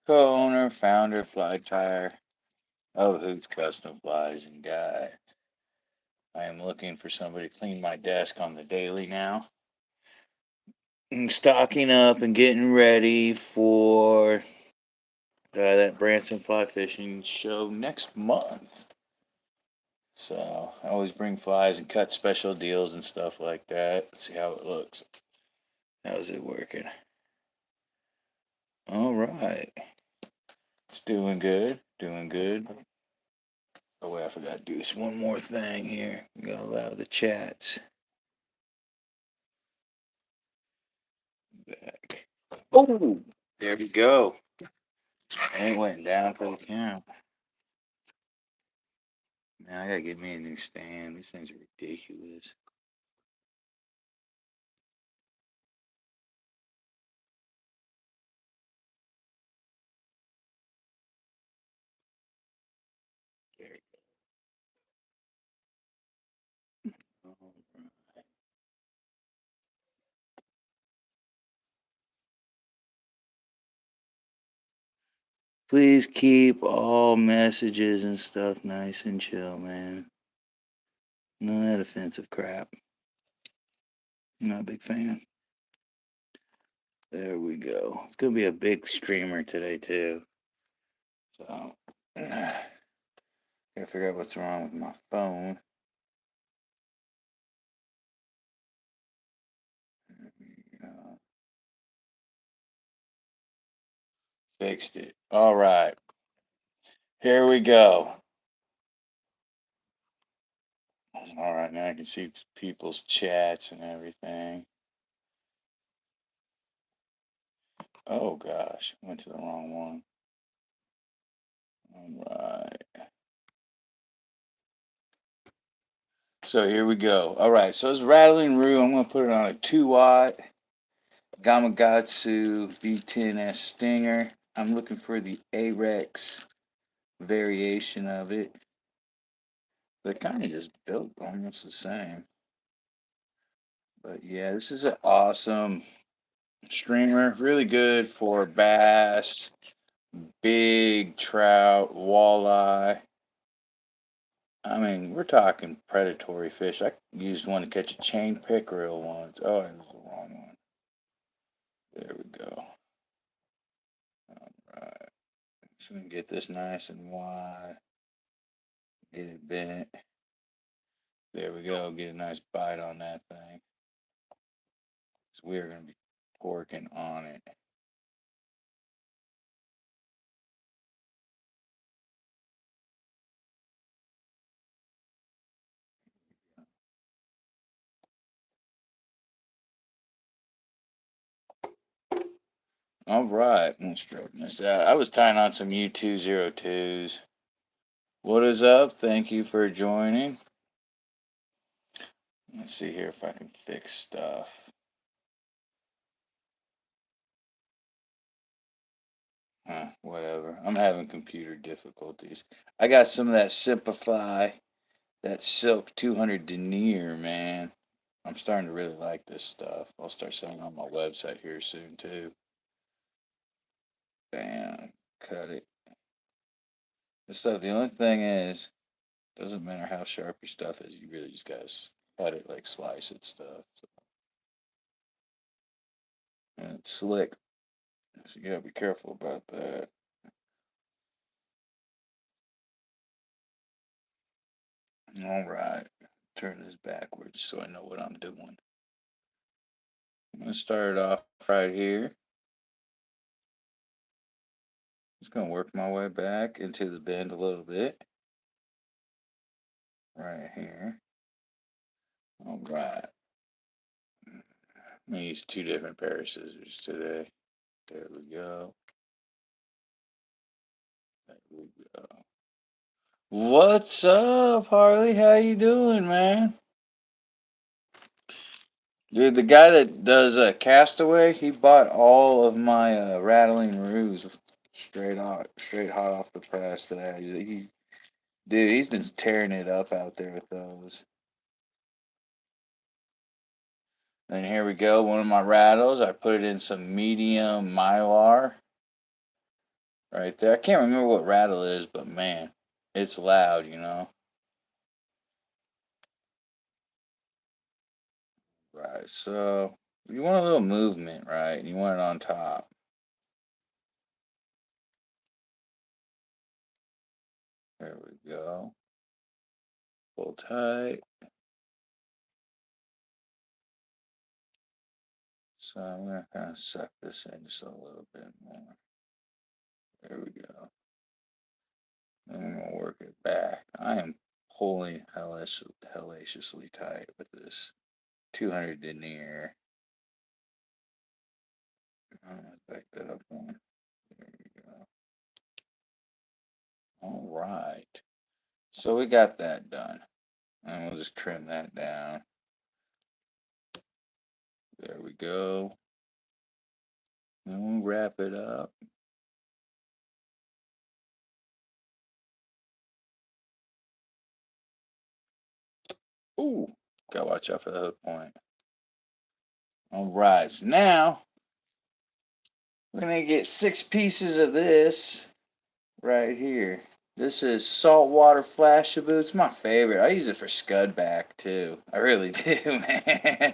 Co-owner, founder, fly tire of Hoot's Custom Flies and Guides. I am looking for somebody to clean my desk on the daily now. Stocking up and getting ready for that Branson Fly Fishing show next month. So I always bring flies and cut special deals and stuff like that. Let's see how it looks. How's it working? All right. It's doing good. Doing good. Oh, wait, I forgot to do this one more thing here. We gotta allow the chats back. Oh, there we go. And it went down for the count. Now I gotta get me a new stand. These things are ridiculous. There we go. All right. Please keep all messages and stuff nice and chill, man. None of that offensive crap. I'm not a big fan. There we go. It's gonna be a big streamer today too. So gotta figure out what's wrong with my phone. Fixed it. All right. Here we go. All right, now I can see people's chats and everything. Oh gosh, went to the wrong one. All right. So here we go. All right, so it's Rattlin Roo. I'm gonna put it on a 2-watt Gamakatsu V10S Stinger. I'm looking for the Arex variation of it. They're kind of just built almost the same. But yeah, this is an awesome streamer. Really good for bass, big trout, walleye. I mean, we're talking predatory fish. I used one to catch a chain pickerel once. Oh, it was the wrong one. There we go. All right. So we can get this nice and wide. Get it bent. There we go. Get a nice bite on that thing. So we're going to be porking on it. All right. Let's straighten this out. I was tying on some U202s. What is up? Thank you for joining. Let's see here if I can fix stuff. Whatever. I'm having computer difficulties. I got some of that Simplify, that Silk 200 denier, man. I'm starting to really like this stuff. I'll start selling on my website here soon too. Bam, cut it. This stuff. The only thing is, doesn't matter how sharp your stuff is. You really just gotta cut it like slice it stuff. So, and it's slick, so you gotta be careful about that. All right, turn this backwards so I know what I'm doing. I'm gonna start it off right here. Just gonna work my way back into the bend a little bit. Right here. All right. I'm gonna use two different pair of scissors today. There we go. There we go. What's up, Harley? How you doing, man? Dude, the guy that does Castaway, he bought all of my Rattling Roos straight hot off the press today. Dude, he's been tearing it up out there with those. And here we go, one of my rattles. I put it in some medium mylar. right there. I can't remember what rattle is, but man, it's loud, Right, so you want a little movement, right? And you want it on top. There we go. Pull tight. So I'm gonna kind of suck this in just a little bit more. There we go. And I'm gonna work it back. I am pulling hellaciously tight with this 200 denier. I'm gonna back that up one. There we go. All right. So we got that done. And we'll just trim that down. There we go. And we'll wrap it up. Ooh, gotta watch out for the hook point. All right, so now we're gonna get 6 pieces of this right here. This is saltwater Flashaboo. It's my favorite. I use it for scud back too. I really do, man.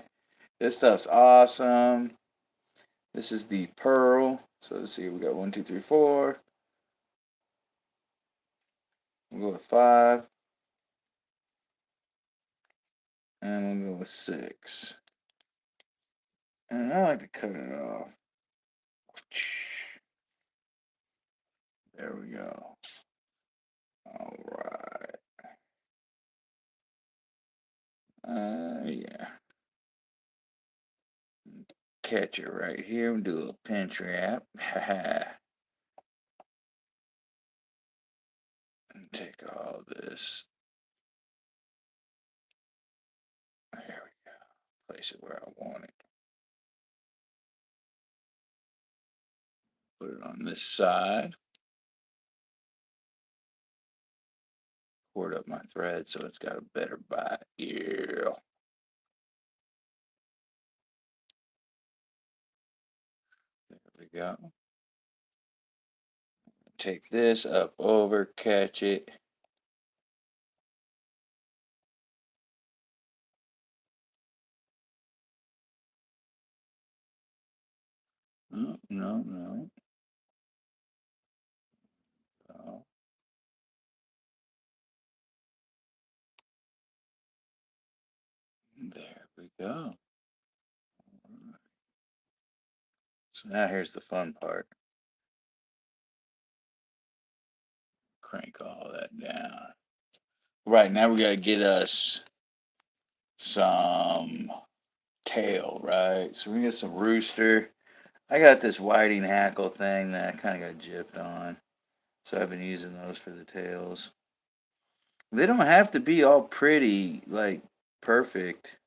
This stuff's awesome. This is the pearl. So let's see, we got 1, 2, 3, 4. We'll go with 5. And we'll go with 6. And I like to cut it off. There we go. All right. Yeah. Catch it right here. We'll do a little pinch wrap. And take all this. There we go. Place it where I want it. Put it on this side. Cord up my thread so it's got a better bite. Yeah. There we go. Take this up over, catch it. Oh, no, no. Oh. There we go. So now here's the fun part. Crank all that down. Right, now we gotta get us some tail, right? So we get some rooster. I got this whiting hackle thing that I kind of got gypped on. So I've been using those for the tails. They don't have to be all pretty, like perfect.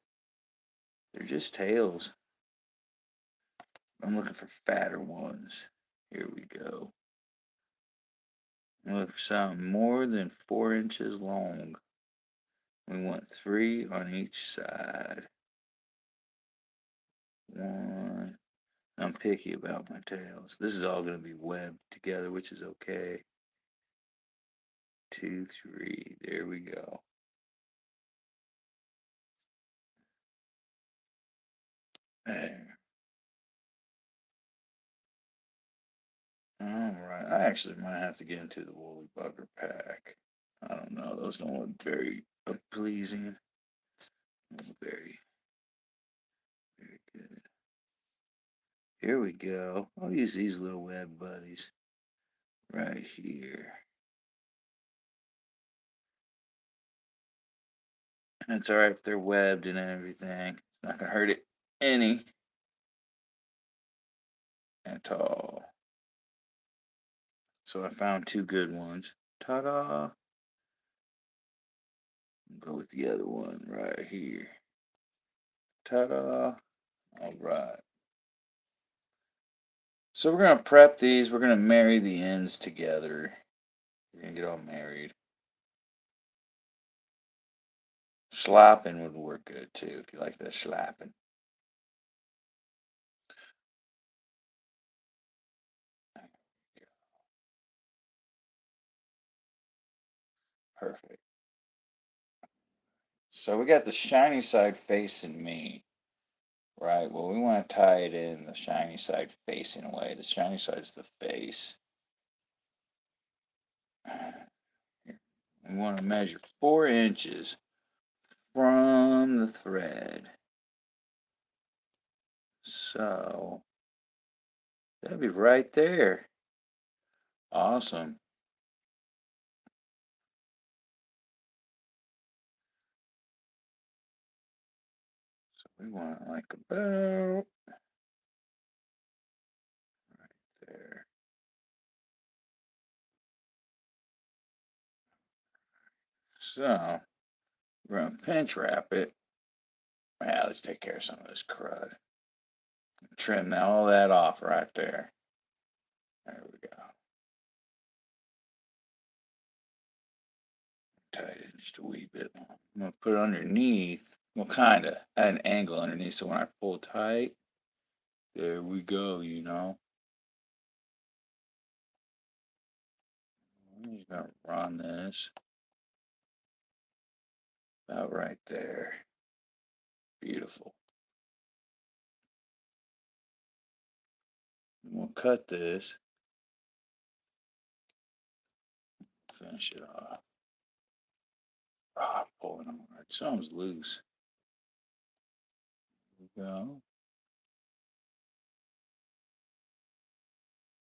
They're just tails. I'm looking for fatter ones. Here we go. I'm looking for something more than 4 inches long. We want 3 on each side. 1. I'm picky about my tails. This is all going to be webbed together, which is okay. 2, 3. There we go. There. All right. I actually might have to get into the woolly bugger pack. I don't know. Those don't look very pleasing. Very, very good. Here we go. I'll use these little web buddies right here. And it's all right if they're webbed and everything. It's not gonna hurt it any at all. So I found 2 good ones. Ta-da! Go with the other one right here. Ta-da! All right. So we're gonna prep these. We're gonna marry the ends together. We're gonna get all married. Slapping would work good too if you like that slapping. Perfect. So we got the shiny side facing me, right? Well, we want to tie it in the shiny side facing away. The shiny side's the face. We want to measure 4 inches from the thread. So that'd be right there. Awesome. So we want like about right there. So we're gonna pinch wrap it. Yeah, let's take care of some of this crud. Trim all that off right there. There we go. Tighten it just a wee bit. I'm gonna put it underneath. Well, kinda at an angle underneath, so when I pull tight, there we go. I'm just gonna run this about right there. Beautiful. And we'll cut this. Finish it off. Ah, pulling on it. Something's loose. There we go.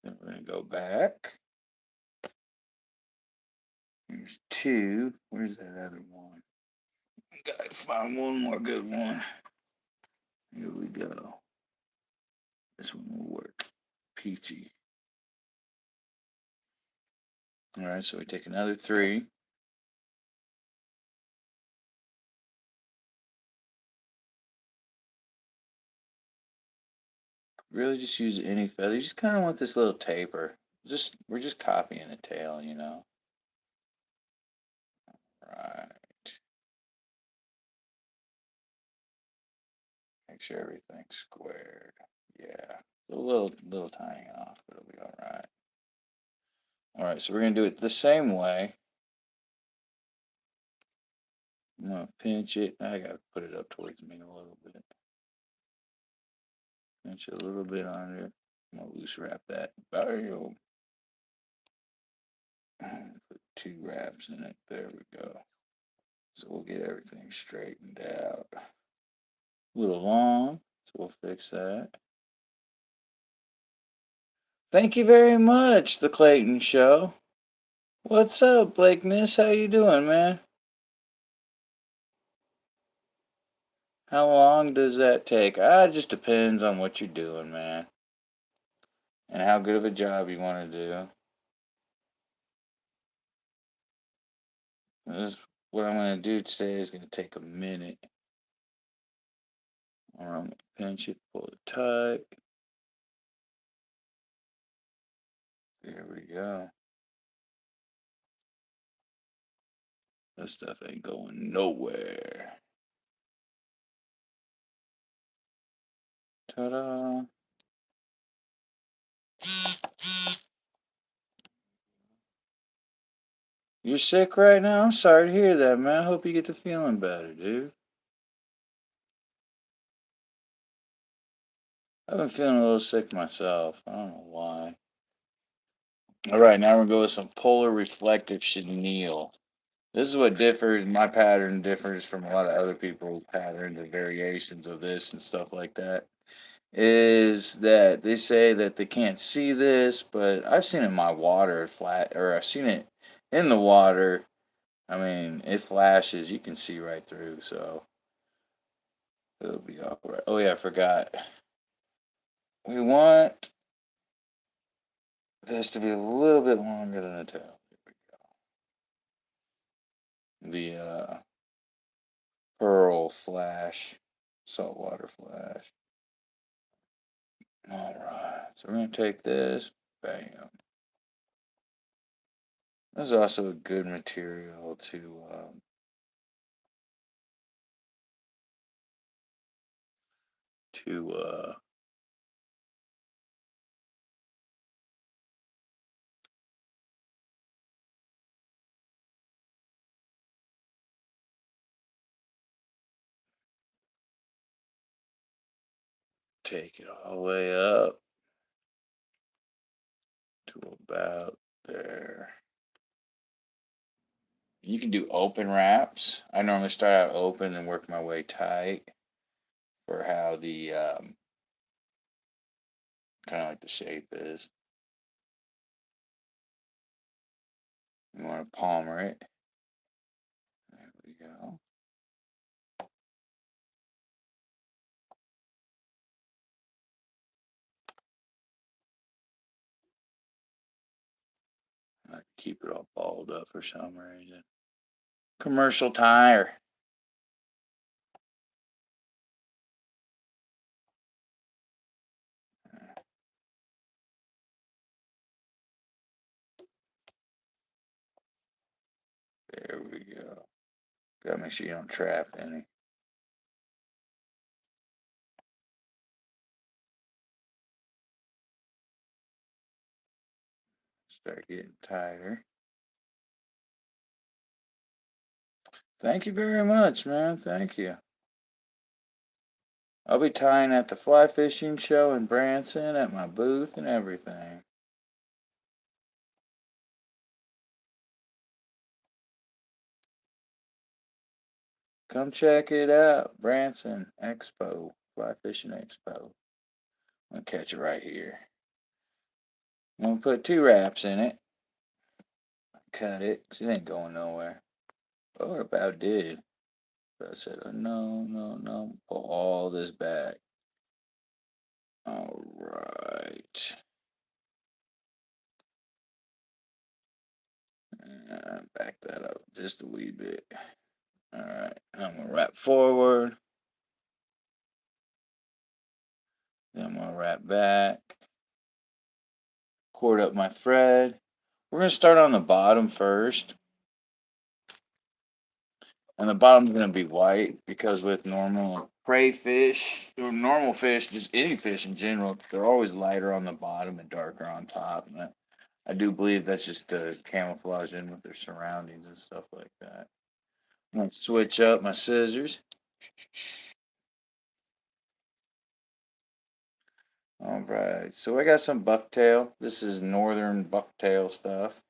Then we're gonna go back. Here's two. Where's that other one? Gotta find one more good one. Here we go. This one will work. Peachy. All right, so we take another three. Really just use any feather. You just kind of want this little taper. We're just copying the tail. Right. Make sure everything's squared. Yeah. A little tiny off, but it'll be all right. All right, so we're gonna do it the same way. I'm gonna pinch it. I gotta put it up towards me a little bit. Pinch it a little bit under. I'm gonna loose wrap that. Bam. Put 2 wraps in it. There we go. So we'll get everything straightened out. A little long, so we'll fix that. Thank you very much, The Clayton Show. What's up, Blakeness? How you doing, man? How long does that take? It just depends on what you're doing, man. And how good of a job you want to do. This, what I'm going to do today is going to take a minute. Or I'm going to pinch it, pull it tight. There we go. This stuff ain't going nowhere. Ta-da. You're sick right now? I'm sorry to hear that, man. I hope you get to feeling better, dude. I've been feeling a little sick myself. I don't know why. All right, now we're going to go with some polar reflective chenille. This is what differs. My pattern differs from a lot of other people's patterns and variations of this and stuff like that. Is that they say that they can't see this, but I've seen it in my water flat, or I've seen it in the water. I mean, it flashes. You can see right through, so it'll be all right. Oh yeah, I forgot. We want this to be a little bit longer than the tail. The pearl flash, saltwater flash. All right, so we're gonna take this. Bam. This is also a good material to take it all the way up to about there. You can do open wraps. I normally start out open and work my way tight for how the kind of like the shape is. You want to palmer it. There we go. I like to keep it all balled up for some reason. Commercial tire. There we go. Gotta make sure you don't trap any. Start getting tighter. Thank you very much, man. Thank you. I'll be tying at the fly fishing show in Branson at my booth and everything. Come check it out. Branson Expo, Fly Fishing Expo. I'm gonna catch it right here. I'm gonna put 2 wraps in it. Cut it, 'cause it ain't going nowhere. Oh, it about did. But I said, oh, no, no, no. Pull all this back. All right. Back that up just a wee bit. All right. I'm gonna wrap forward. Then I'm gonna wrap back. Cord up my thread. We're gonna start on the bottom first. And the bottom's gonna be white because with normal prey fish or normal fish, just any fish in general, they're always lighter on the bottom and darker on top. And I do believe that's just to camouflage in with their surroundings and stuff like that. I'm gonna switch up my scissors. All right, so I got some bucktail. This is northern bucktail stuff.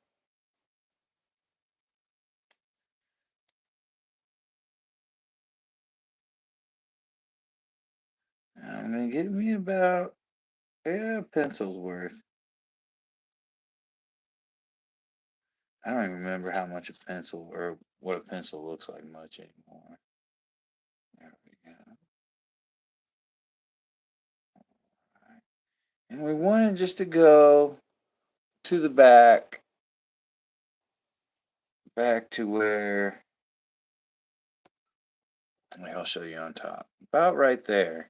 I'm gonna get me about a pencil's worth. I don't even remember how much a pencil or what a pencil looks like much anymore. There we go. Right. And we wanted just to go to the back to where, I'll show you on top. About right there.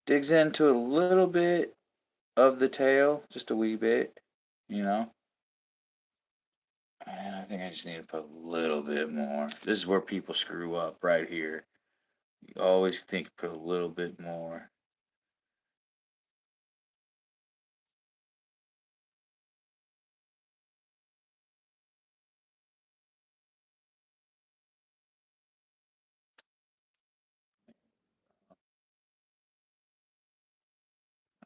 Digs into a little bit of the tail, just a wee bit, you know. And I think I just need to put a little bit more. This is where people screw up right here. You always think put a little bit more.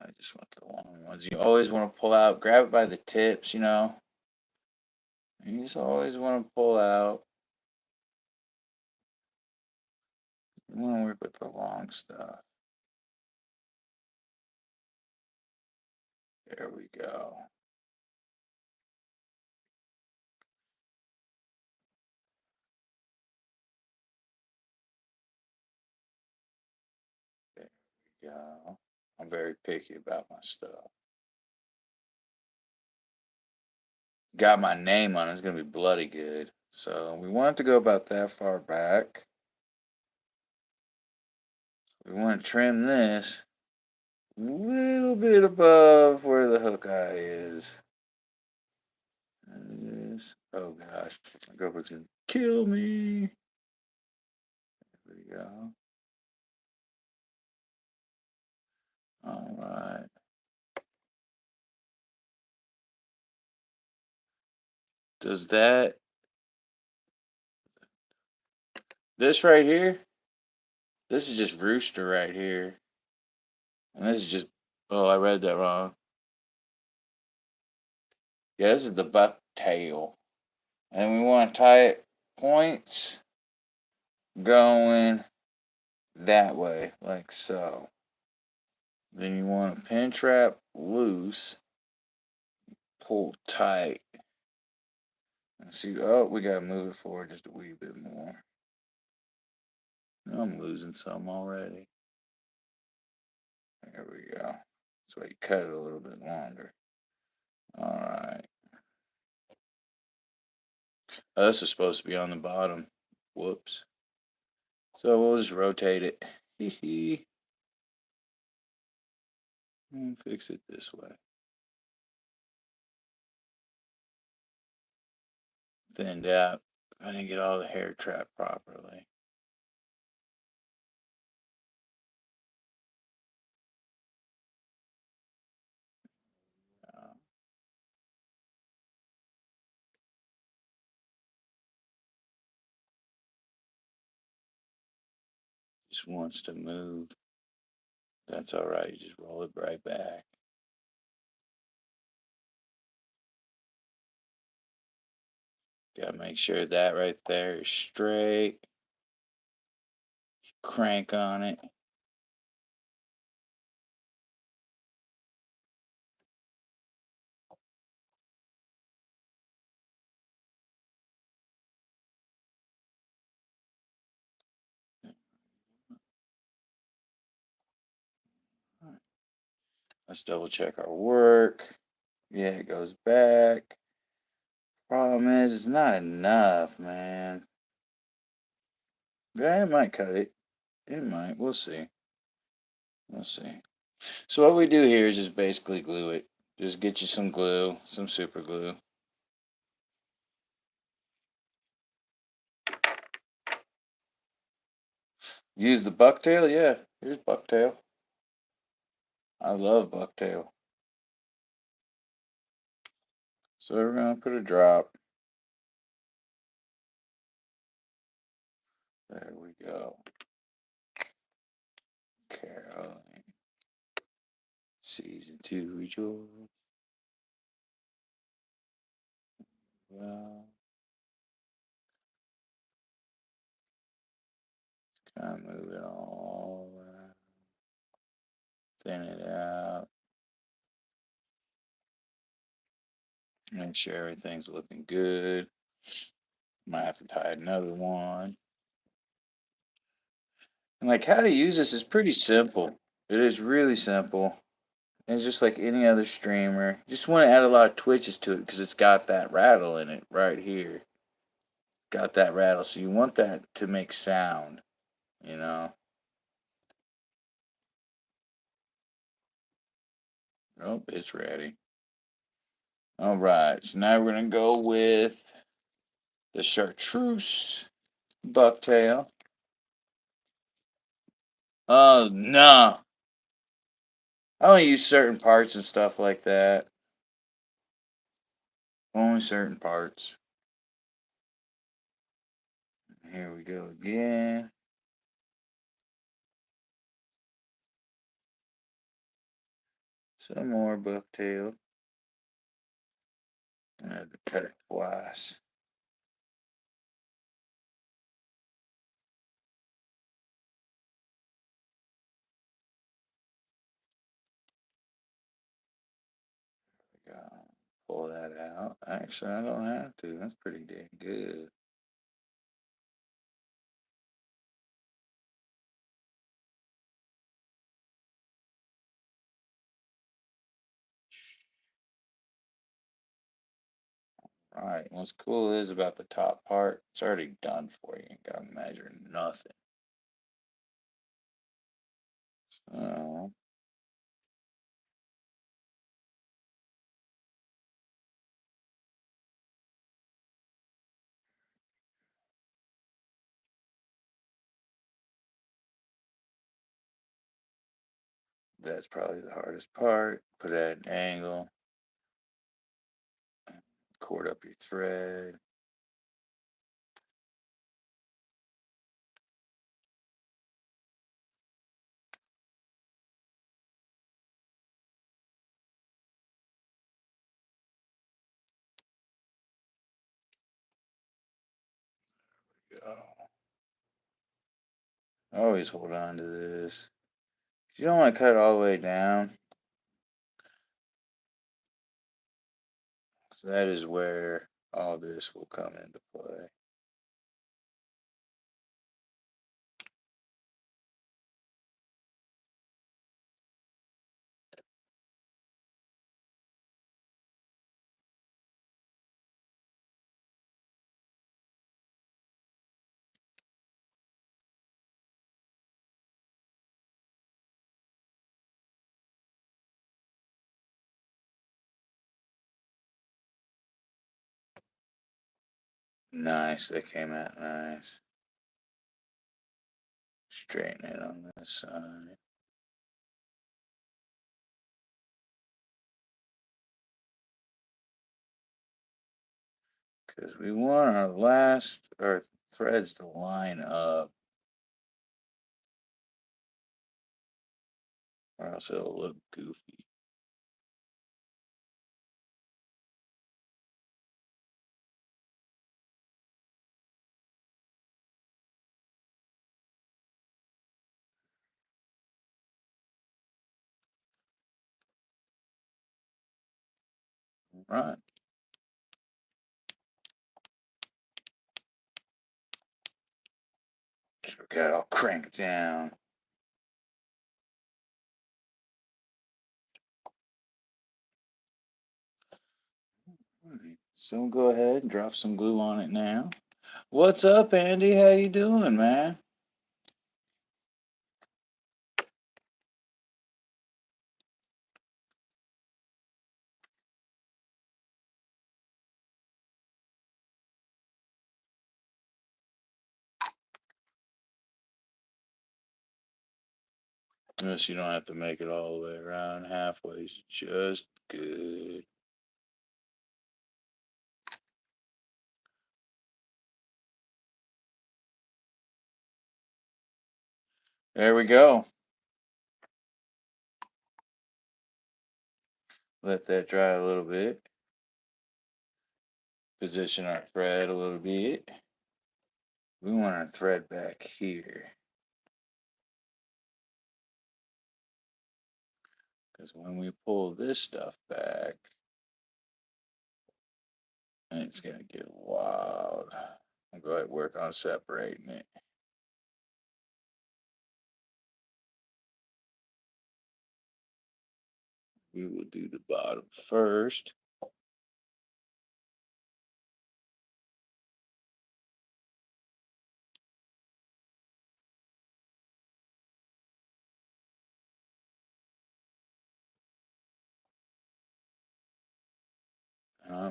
I just want the long ones. You always want to pull out, grab it by the tips, you know. You just always want to pull out. You want to work with the long stuff. There we go. There we go. I'm very picky about my stuff. Got my name on it. It's going to be bloody good. So we want it to go about that far back. We want to trim this a little bit above where the hook eye is. Oh gosh, my girlfriend's gonna kill me. There we go. All right. Does that, this right here, this is just rooster right here. And this is just, oh, I read that wrong. Yeah, this is the buck tail. And we want to tie it points going that way, like so. Then you want to pin trap loose, pull tight. And see, oh, we got to move it forward just a wee bit more. I'm losing some already. There we go. That's why you cut it a little bit longer. All right. Oh, this is supposed to be on the bottom. Whoops. So we'll just rotate it. Hee hee. And fix it this way. Thinned out. I didn't get all the hair trapped properly. Uh, just wants to move. That's all right. You just roll it right back. Gotta make sure that right there is straight. Crank on it. Let's double check our work. Yeah, it goes back. Problem is, it's not enough, man. Yeah, it might cut it. It might. We'll see. We'll see. So what we do here is just basically glue it. Just get you some glue, some super glue. Use the bucktail? Yeah, here's bucktail. I love bucktail. So we're gonna put a drop. There we go. Caroline. Season 2 rejoice. Well, kind of move it all around. Thin it out. Make sure everything's looking good. Might have to tie another one. And like how to use this is pretty simple. It is really simple. It's just like any other streamer. Just want to add a lot of twitches to it because it's got that rattle in it right here. Got that rattle. So you want that to make sound, you know? Oh, it's ready. All right. So now we're going to go with the chartreuse bucktail. Oh, no. I only use certain parts and stuff like that. Only certain parts. Here we go again. Some more bucktail. I had to cut it twice. Pull that out. Actually, I don't have to. That's pretty dang good. All right. What's cool is about the top part, it's already done for you. You ain't got to measure nothing. So, that's probably the hardest part. Put it at an angle. Cord up your thread. go. Always hold on to this. You don't want to cut it all the way down. So that is where all this will come into play. Nice, that came out nice. Straighten it on this side. Because we want our threads to line up, or else it'll look goofy. Right. So we got it all cranked down. Right. So go ahead and drop some glue on it now. What's up, Andy? How you doing, man? Unless you don't have to make it all the way around. Halfway is just good. There we go. Let that dry a little bit. Position our thread a little bit. We want our thread back here. Because when we pull this stuff back, it's going to get wild. I'll go ahead and work on separating it. We will do the bottom first.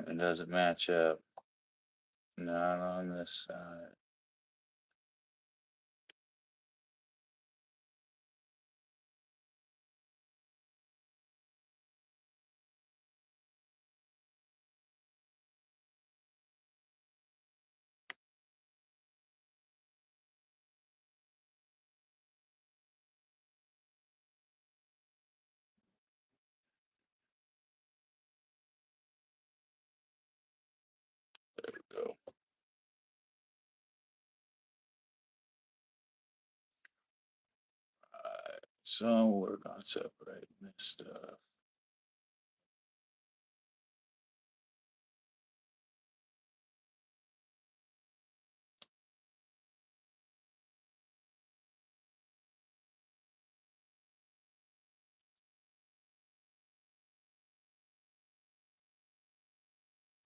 It doesn't match up. Not on this side. There we go. Alright, so we'll work on separating this stuff.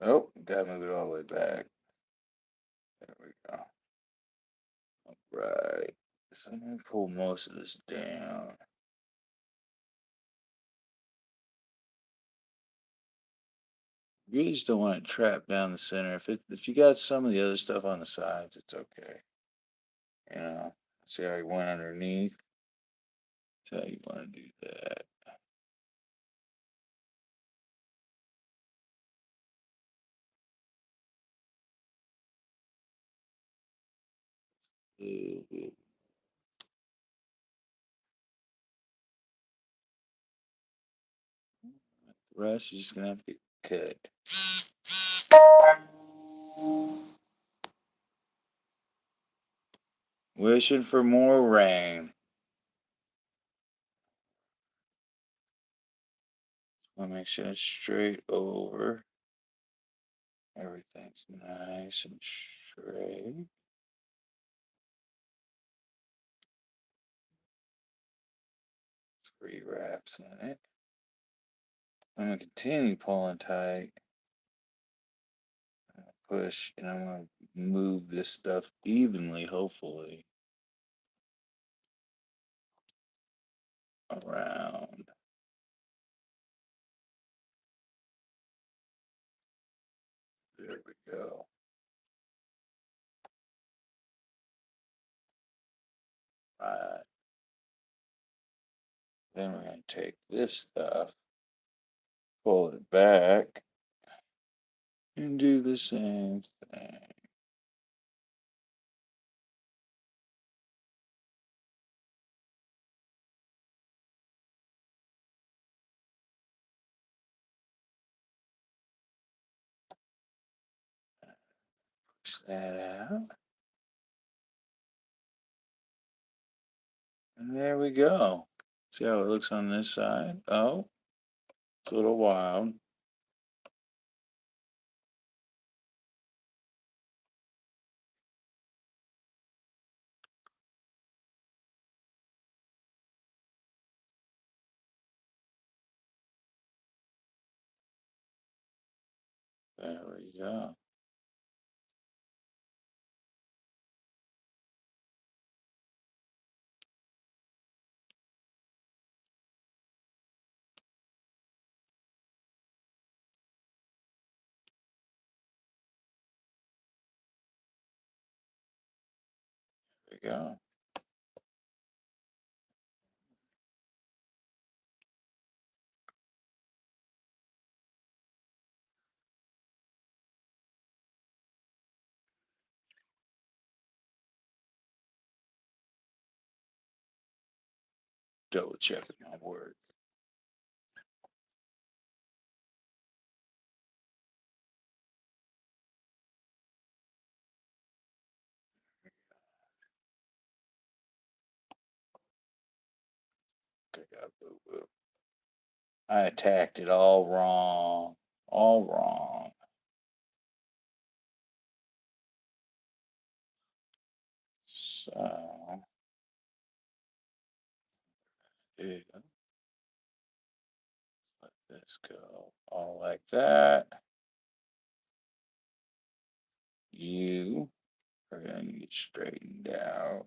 Oh, gotta move it all the way back. There we go. All right. So I'm gonna pull most of this down. You just don't want it trapped down the center. If you got some of the other stuff on the sides, it's okay. You know, see how you went underneath? That's how you want to do that. A little bit. The rest is just gonna have to get cut. Pushing for more rain. Let me make sure it's straight over. Everything's nice and straight. 3 wraps in it. I'm going to continue pulling tight. Push, and I'm going to move this stuff evenly, hopefully, around. There we go. Right. Then we're going to take this stuff, pull it back, and do the same thing. Push that out. And there we go. See how it looks on this side? Oh, it's a little wild. There we go. There we go. Double checking my work. Okay, got boo boo. I attacked it all wrong. All wrong. So, yeah, let this go all like that. You are going to get straightened out.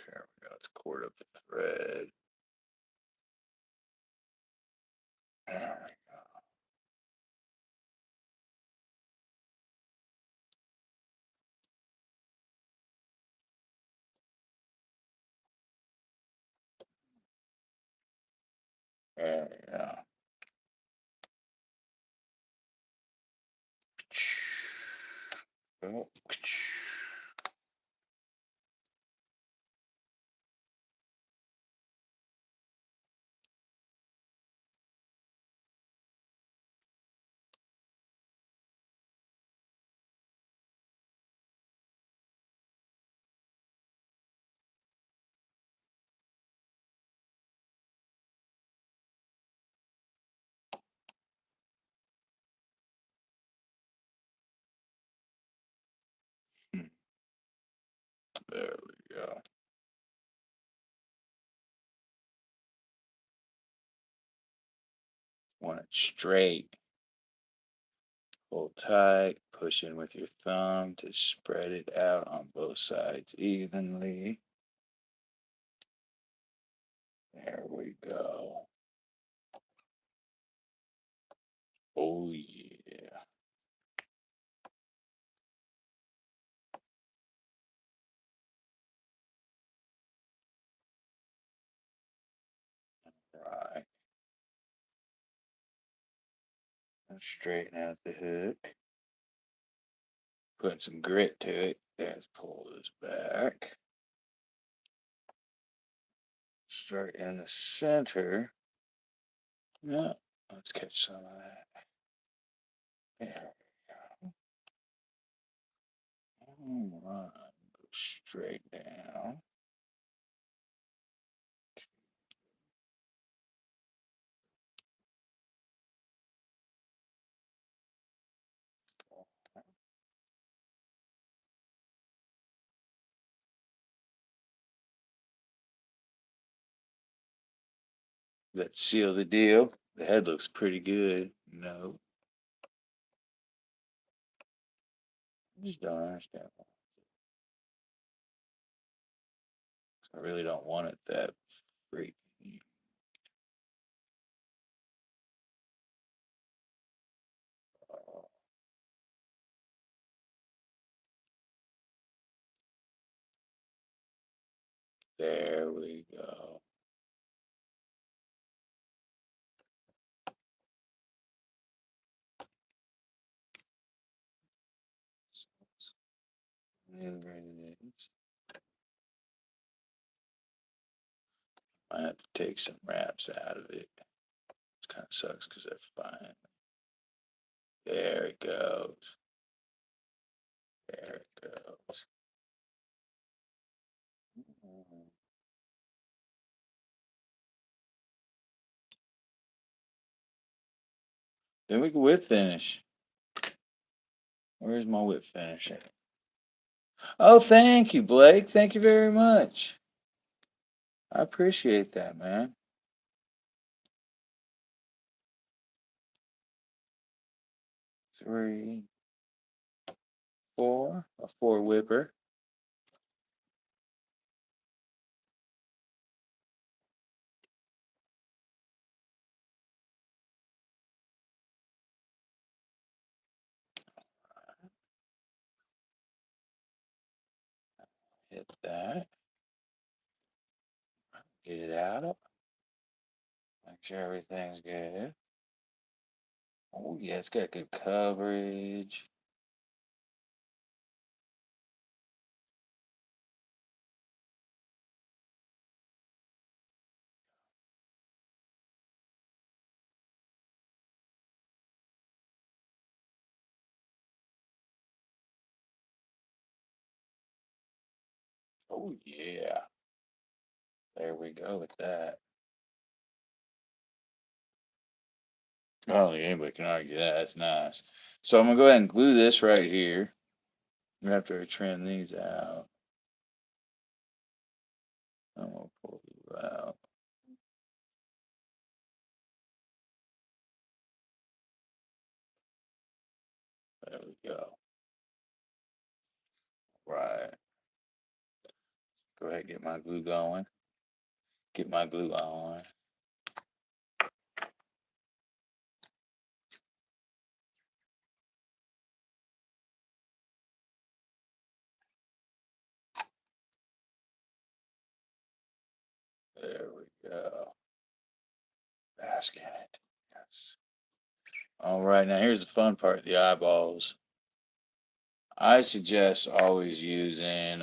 There we go. Let's cord up the thread. There we go. There we go. Oh. There we go. Want it straight. Pull tight, push in with your thumb to spread it out on both sides evenly. There we go. Oh, yeah. Right. And straighten out the hook. Putting some grit to it. Let's pull this back. Start in the center. Yeah, let's catch some of that. There we go. All right, go straight down. Let's seal the deal. The head looks pretty good. No, just don't understand. I really don't want it that freaky. There we go. I have to take some wraps out of it. It kind of sucks because they're fine. There it goes. There it goes. Then we can whip finish. Where's my whip finish at? Oh, thank you, Blake. Thank you very much. I appreciate that, man. 3, 4, a 4 whipper. Hit that. Get it out. Make sure everything's good. Oh, yeah, it's got good coverage. Oh, yeah. There we go with that. I don't think anybody can argue that. That's nice. So I'm going to go ahead and glue this right here after I trim these out. I'm going to pull you out. There we go. Right. Go ahead and get my glue going. Get my glue on. There we go. Bask in it. Yes. All right, now here's the fun part, the eyeballs. I suggest always using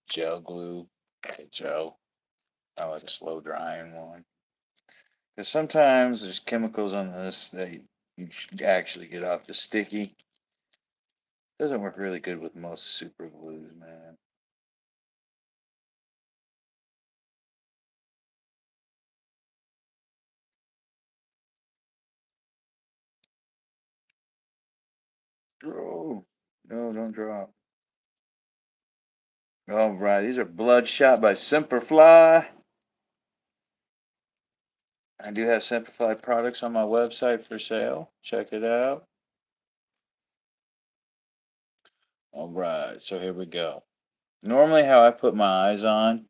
gel glue, gel. I like a slow drying one. Because sometimes there's chemicals on this that you should actually get off the sticky. Doesn't work really good with most super glues, man. Oh, no, don't drop. All right, these are Bloodshot by Simperfly. I do have Simplify products on my website for sale. Check it out. All right, so here we go. Normally, how I put my eyes on,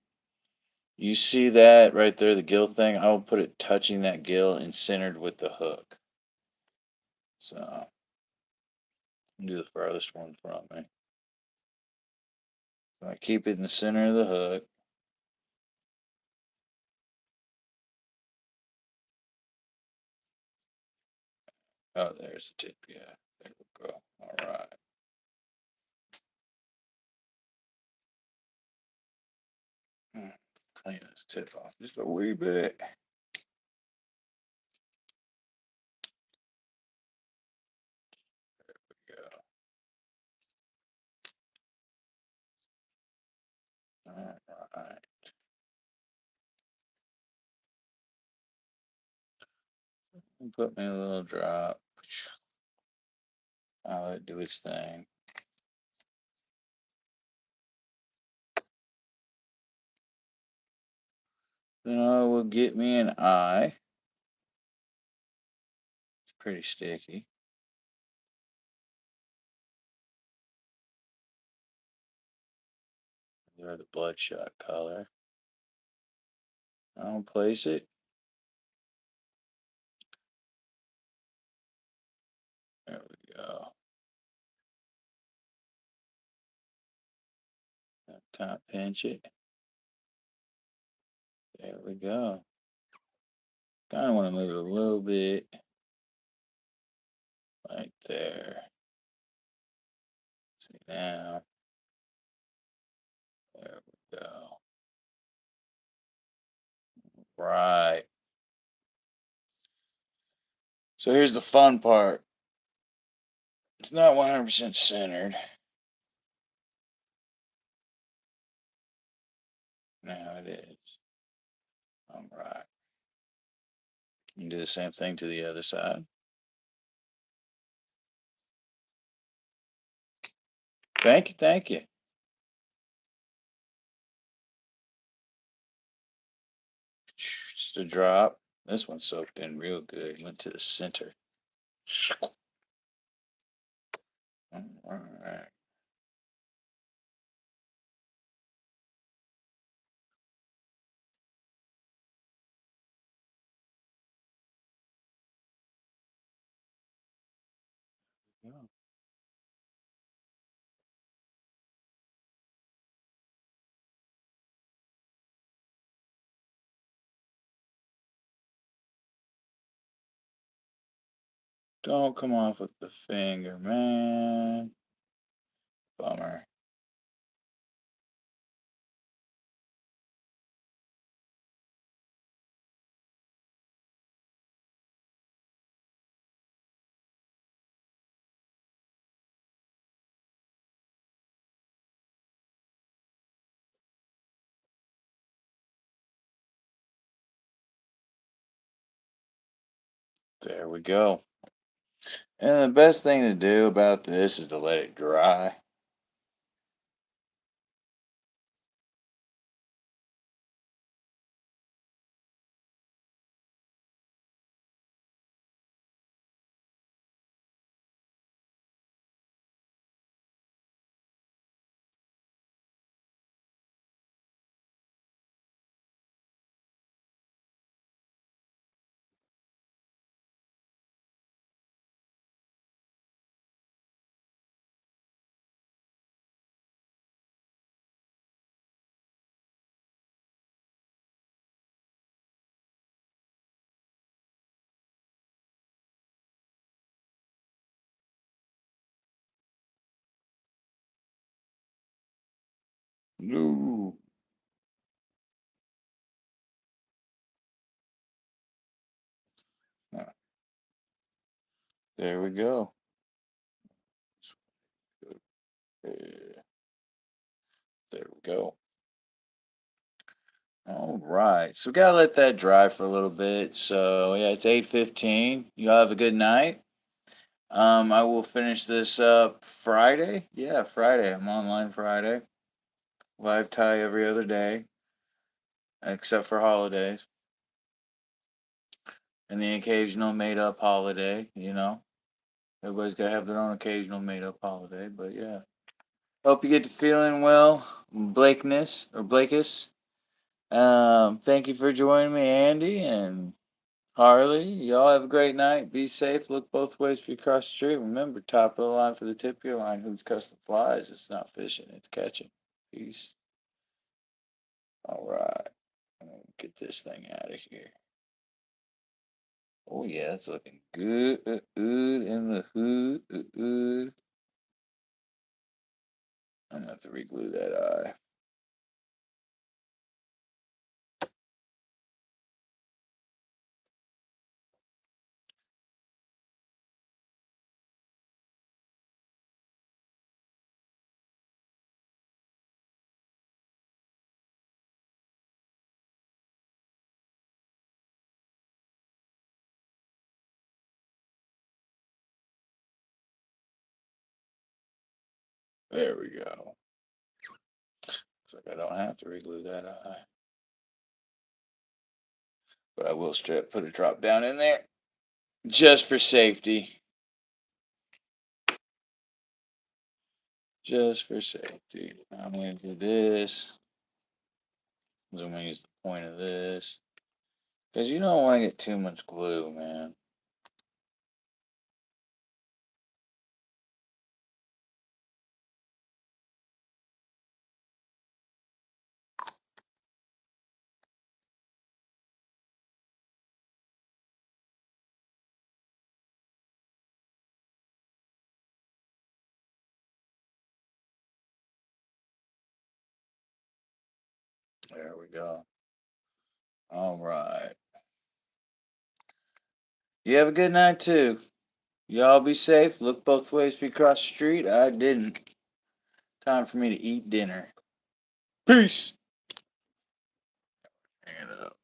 you see that right there, the gill thing? I will put it touching that gill and centered with the hook. So, do the farthest one from me. So I keep it in the center of the hook. Oh, there's the tip. Yeah, there we go. All right. Clean this tip off just a wee bit. Yeah. All right. Put me a little drop. I'll let it do its thing. Then I will get me an eye. It's pretty sticky. They're the bloodshot color. I'll place it. There we go. Kind of pinch it. There we go. Kind of want to move it a little bit. Right there. See now. There we go. Right. So here's the fun part. It's not 100% centered. Now it is. All right. You can do the same thing to the other side. Thank you, thank you. Just a drop. This one soaked in real good. Went to the center. All right. Don't come off with the finger, man. Bummer. There we go. And the best thing to do about this is to let it dry. No. There we go. There we go. All right. So we gotta let that dry for a little bit. So yeah, it's 8:15. You all have a good night. I will finish this up Friday. Yeah, Friday. I'm online Friday. Live tie every other day, except for holidays. And the occasional made up holiday, you know. Everybody's gotta have their own occasional made up holiday, but yeah. Hope you get to feeling well, Blakeness or Blakis. Thank you for joining me, Andy and Harley. Y'all have a great night. Be safe. Look both ways for you cross the street. Remember, top of the line for the tip of your line. Who's custom flies? It's not fishing, it's catching. Peace. All right. I'm gonna get this thing out of here. Oh yeah, it's looking good. In the hood. I'm gonna have to reglue that eye. There we go. Looks like I don't have to reglue that eye. But I will put a drop down in there just for safety. Just for safety. I'm going to do this. I'm going to use the point of this. Because you don't want to get too much glue, man. There we go. All right. You have a good night, too. Y'all be safe. Look both ways if you cross the street. I didn't. Time for me to eat dinner. Peace. Hang it up.